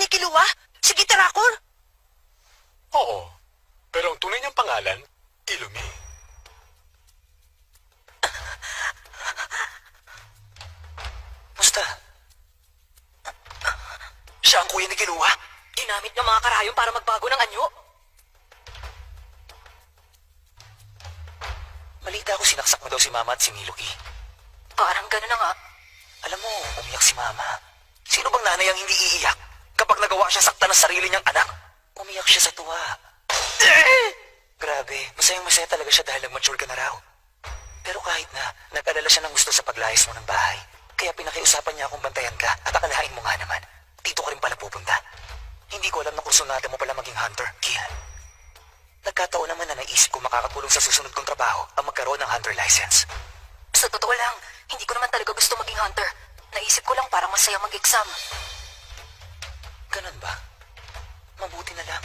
ni Kilua? Si Gitarakor? Oo, pero ang tunay niyang pangalan, Ilumi. Musta? Siya ang kuya ni Kilua? Ginamit ng mga karayom para magbago ng anyo? Balita ko sinaksak mo daw si Mama at si Miluki. Parang gano'n na nga. Alam mo, umiyak si Mama. Sino bang nanay ang hindi iiyak kapag nagawa siya saktan ng sarili niyang anak? Umiyak siya sa tuwa. Grabe, masayang-masaya talaga siya dahil nag-mature ka na raw. Pero kahit na, nag-alala siya ng gusto sa paglayas mo ng bahay. Kaya pinakiusapan niya akong bantayan ka at akalain mo nga naman, dito ka rin pala pupunta. Hindi ko alam na kursunada mo pala maging hunter, Kian. Nagkataon naman na naisip ko makakatulong sa susunod kong trabaho ang magkaroon ng hunter license. Sa totoo lang, hindi ko naman talaga gusto maging hunter. Naisip ko lang parang masaya mag-exam. Ganun ba? Mabuti na lang.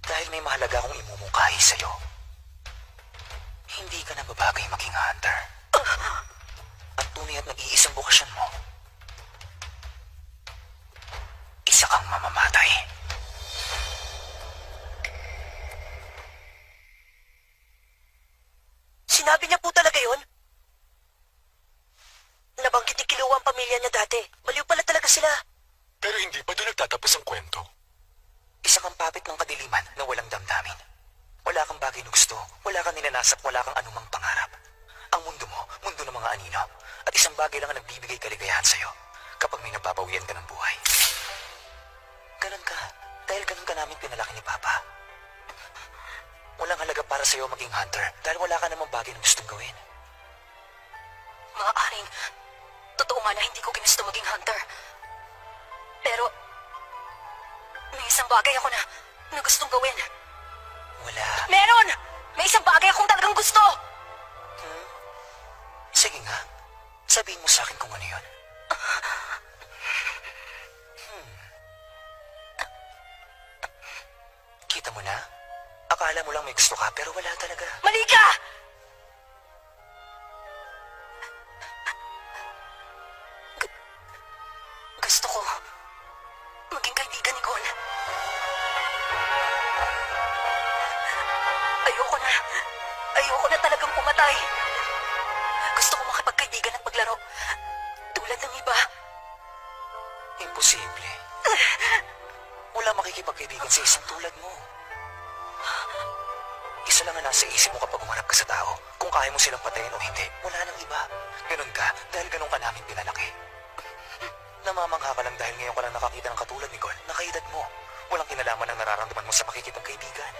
Dahil may mahalaga akong imumungkahi sa'yo. Hindi ka na babagay maging hunter. At tunay at nag-iisang bukasyon mo, isa kang mamamatay. Sinabi niya po talaga yun? Nabanggit ni Kilua ang pamilya niya dati. Baliw pala talaga sila. Pero hindi pa doon nagtatapos ang kwento. Isa kang papit ng kadiliman na walang damdamin. Wala kang bagay na gusto, wala kang ninanasap, wala kang anumang pangarap. Ang mundo mo, mundo ng mga anino. At isang bagay lang ang nagbibigay kaligayahan sa'yo kapag may nababawian ka ng buhay. Ganun ka, dahil ganun ka namin pinalaki ni Papa. Walang halaga para sa'yo maging hunter dahil wala ka namang bagay na gustong gawin. Maaaring, totoo nga na hindi ko ginusto maging hunter. Pero, may isang bagay ako na gustong gawin. Wala. Meron! May isang bagay akong talagang gusto! Sige nga, sabihin mo sa akin kung ano yun. Kita mo na? Akala mo lang may gusto ka pero wala talaga. Mali ka! Gusto ko maging kaibigan ni Gon. Ayoko na talagang pumatay. Gusto ko makipagkaibigan at maglaro. Tulad ng iba. Imposible. Wala makikipagkaibigan sa isang tulad mo. Isa lang ang nasa isip mo kapag umarap ka sa tao. Kung kaya mo silang patayin o hindi, wala nang iba. Ganun ka dahil ganun ka namin pinalaki. Namamangha ka lang dahil ngayon ka lang nakakita ng katulad ni Gon. Nakaedad mo. Walang kinalaman ang nararamdaman mo sa makikipagkaibigan.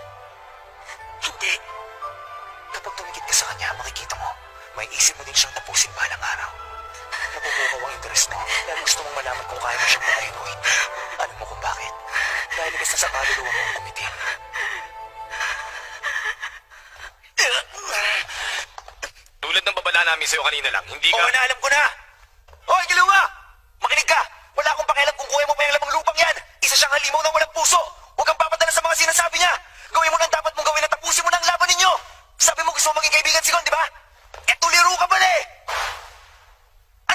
Hindi. Kapag tumikit ka sa kanya, makikita mo, may isip mo din siyang tapusin balang araw. Napupukaw ang interes mo dahil gusto mong malaman kung kaya mo siyang patayin o hindi. Alam mo kung bakit? Dahil ligas na sa kaluluwa mo ang kumitin. Tulad ng babala namin sa'yo kanina lang, hindi ka... Oo na, alam ko na! Hoy, Kilua! Makinig ka! Wala akong pakialam kung kuya mo pa yung lamang lupang yan! Isa siyang halimaw ng walang puso! Huwag kang papadala sa mga sinasabi niya! Gawin mo na ang dapat mong gawin at tapusin mo na ang laban ninyo! Sabi mo gusto mo maging kaibigan si Gon, di ba? Eh, tuliro ka pala eh!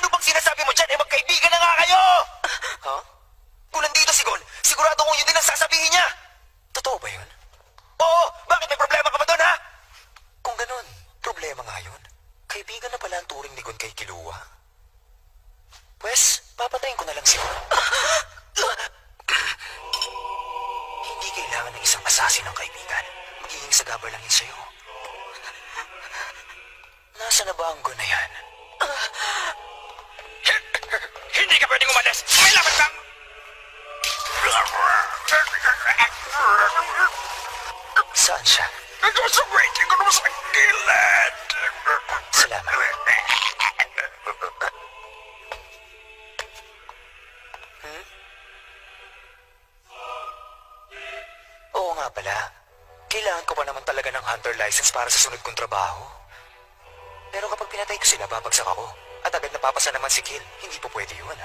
Ano bang sinasabi mo dyan? Eh, magkaibigan na nga kayo! Ha? Kung nandito si Gon, sigurado kong yun din ang sasabihin niya! Totoo ba yun? Oo! Bakit may problema ka ba doon, ha? Kung ganun, problema nga yun. Kaibigan na pala ang turing ni Gon kay Kilua. Pwes, papatayin ko na lang si Gon. Hindi kailangan ng isang asasin ng kaibigan. Magiging sagabal lang yun sa'yo. Nasaan na ba ang Gon na yan? Hindi ka pwedeng umalis! May laban kang... Saan siya? Ito sa waiting ko naman sa gilid! Salamat. Oo nga pala. Kailangan ko pa naman talaga ng hunter license para sa sunod kong trabaho. Pero kapag pinatay ko sila, babagsak ako. At agad napapasa naman si Kill. Hindi po pwede yun.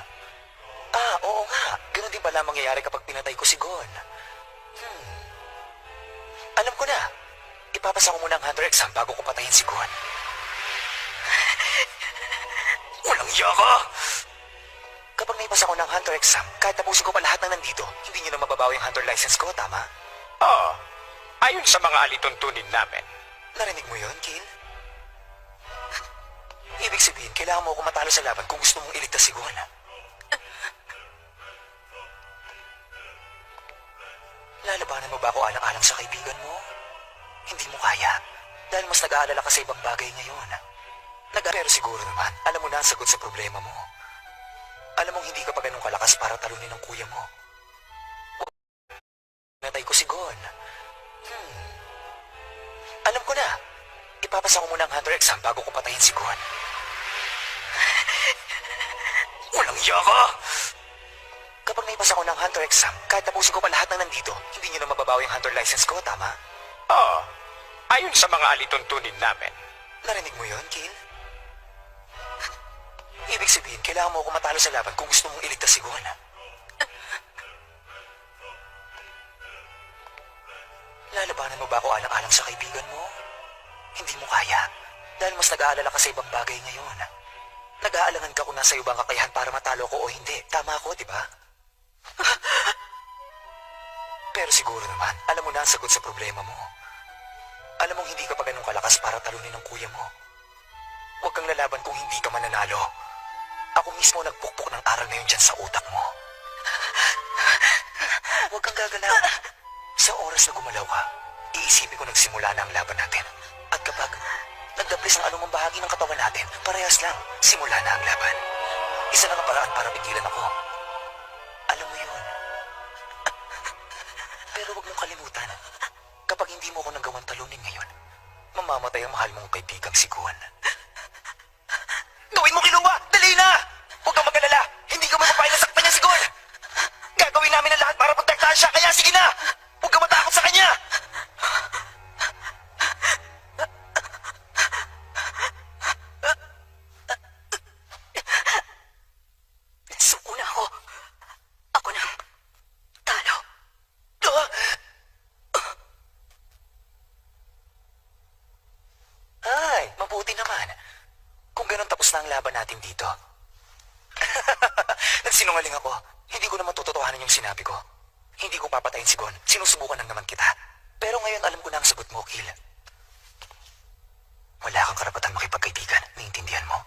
Ah, oo nga. Ganun din pala mangyayari kapag pinatay ko si Gon. Alam ko na. Ipapasa ko muna ang hunter exam bago ko patayin si Gon. Walang iya ka! Kapag naipas ako ng Hunter exam, kahit tapusin ko pa lahat ng nandito, hindi niyo na mababawi ang Hunter license ko, tama? Oo. Ayon sa mga alituntunin namin. Narinig mo yun, Kill? Ibig sabihin, kailangan mo ako matalo sa laban kung gusto mong iligtas si Gon. Lalabanan mo ba ako alang-alang sa kaibigan mo? Hindi mo kaya. Dahil mas nag-aalala ka sa ibang bagay ngayon. Pero siguro naman, alam mo na ang sagot sa problema mo. Alam mong hindi ka pa ganun kalakas para talunin ang kuya mo. Natay ko si Gon. Alam ko na. Ipapasa ko muna ang Hunter exam bago ko patayin si Gon. Walang iya ka! Kapag naipas ako ng Hunter exam, kahit tapusin ko pa lahat ng nandito, hindi niyo na mababawi ang Hunter license ko, tama? Oo. Ayon sa mga alituntunin namin. Narinig mo yun, Kill? Ibig sabihin, kailangan mo ako matalo sa laban kung gusto mong iligtas si Gon. Lalabanan mo ba ako alang-alang sa kaibigan mo? Hindi mo kaya. Dahil mas nag-aalala ka sa ibang bagay ngayon. Nag-aalangan ka kung nasa iyo ba ang kakayahan para matalo ko o hindi. Tama ako, di ba? Pero siguro naman, alam mo na ang sagot sa problema mo. Alam mong hindi ka pa ganun kalakas para talunin ang kuya mo. Huwag kang lalaban kung hindi ka mananalo. Ako mismo nagpukpok ng aral na yun dyan sa utak mo. Huwag kang gagalaw. Sa oras na gumalaw ka, iisipin ko nagsimula na ang laban natin. At kapag nagdaplis ang anumang bahagi ng katawan natin, parehas lang, simula na ang laban. Isa lang ang paraan para pigilan ako. Alam mo yun. Pero huwag mong kalimutan, kapag hindi mo ako nagawang talunin ngayon, mamamatay ang mahal mong kaibigang si Gon. Gawin mo, Kiluwa! Dali na! Huwag kang mag-alala! Hindi ka mapapayag na saktan niya si Gon! Gagawin namin ang lahat para protektahan siya, kaya sige na! Huwag kang matakot sa kanya! Suuna ako. Ako nang talo. Ay, mabuti naman. Kung ganun tapos na ang laban natin dito. Nagsinungaling ako. Hindi ko naman tutotohanan yung sinabi ko. Hindi ko papatayin si Gon. Sinusubukan lang naman kita. Pero ngayon alam ko na ang sagot mo, Kill. Wala kang karapatan makipagkaibigan. Naiintindihan mo?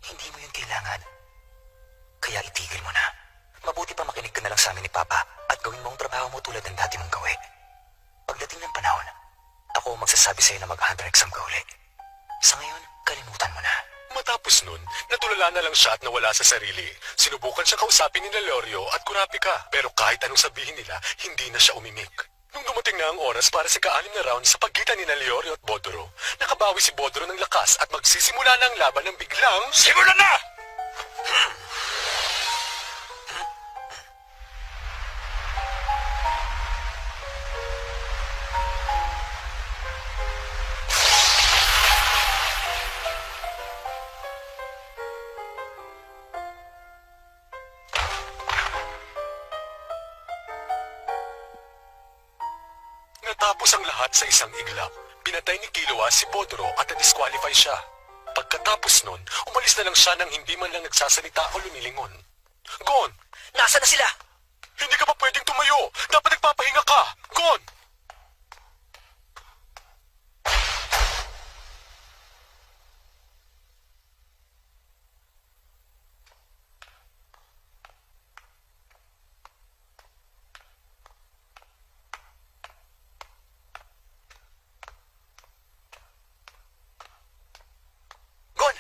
Hindi mo yun kailangan. Kaya itigil mo na. Mabuti pa makinig ka na lang sa amin ni Papa at gawin mo ang trabaho mo tulad ng dati mong gawin. Pagdating ng panahon, ako ang magsasabi sa'yo na mag-Hunter exam ka uli. Sa ngayon, kalimutan mo na. Matapos nun, natulala na lang siya at nawala sa sarili. Sinubukan siya kausapin ni Leorio at Kurapika. Pero kahit anong sabihin nila, hindi na siya umimik. Nung dumating na ang oras para sa ka-6 na round sa pagitan ni Leorio at Bodoro, nakabawi si Bodoro ng lakas at magsisimula na ang laban ng biglang... Simula na! Natapos ang lahat sa isang iglap. Pinatay ni Killua si Bodoro at na-disqualify siya. Pagkatapos nun, umalis na lang siya nang hindi man lang nagsasalita o lumilingon. Gon! Nasaan na sila? Hindi ka pa pwedeng tumayo! Dapat nagpapahinga ka! Gon! Gon!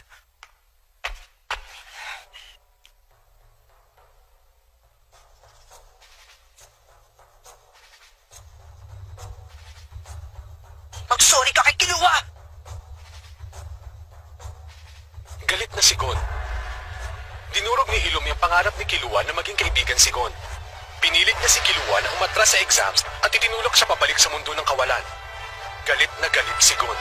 Mag-sorry ka kay Killua! Galit na si Gon. Dinurog ni Illumi ang pangarap ni Killua na maging kaibigan si Gon. Pinilit niya si Killua na umatras sa exams at itinulak siya pabalik sa mundo ng kawalan. Galit na galit si Gon.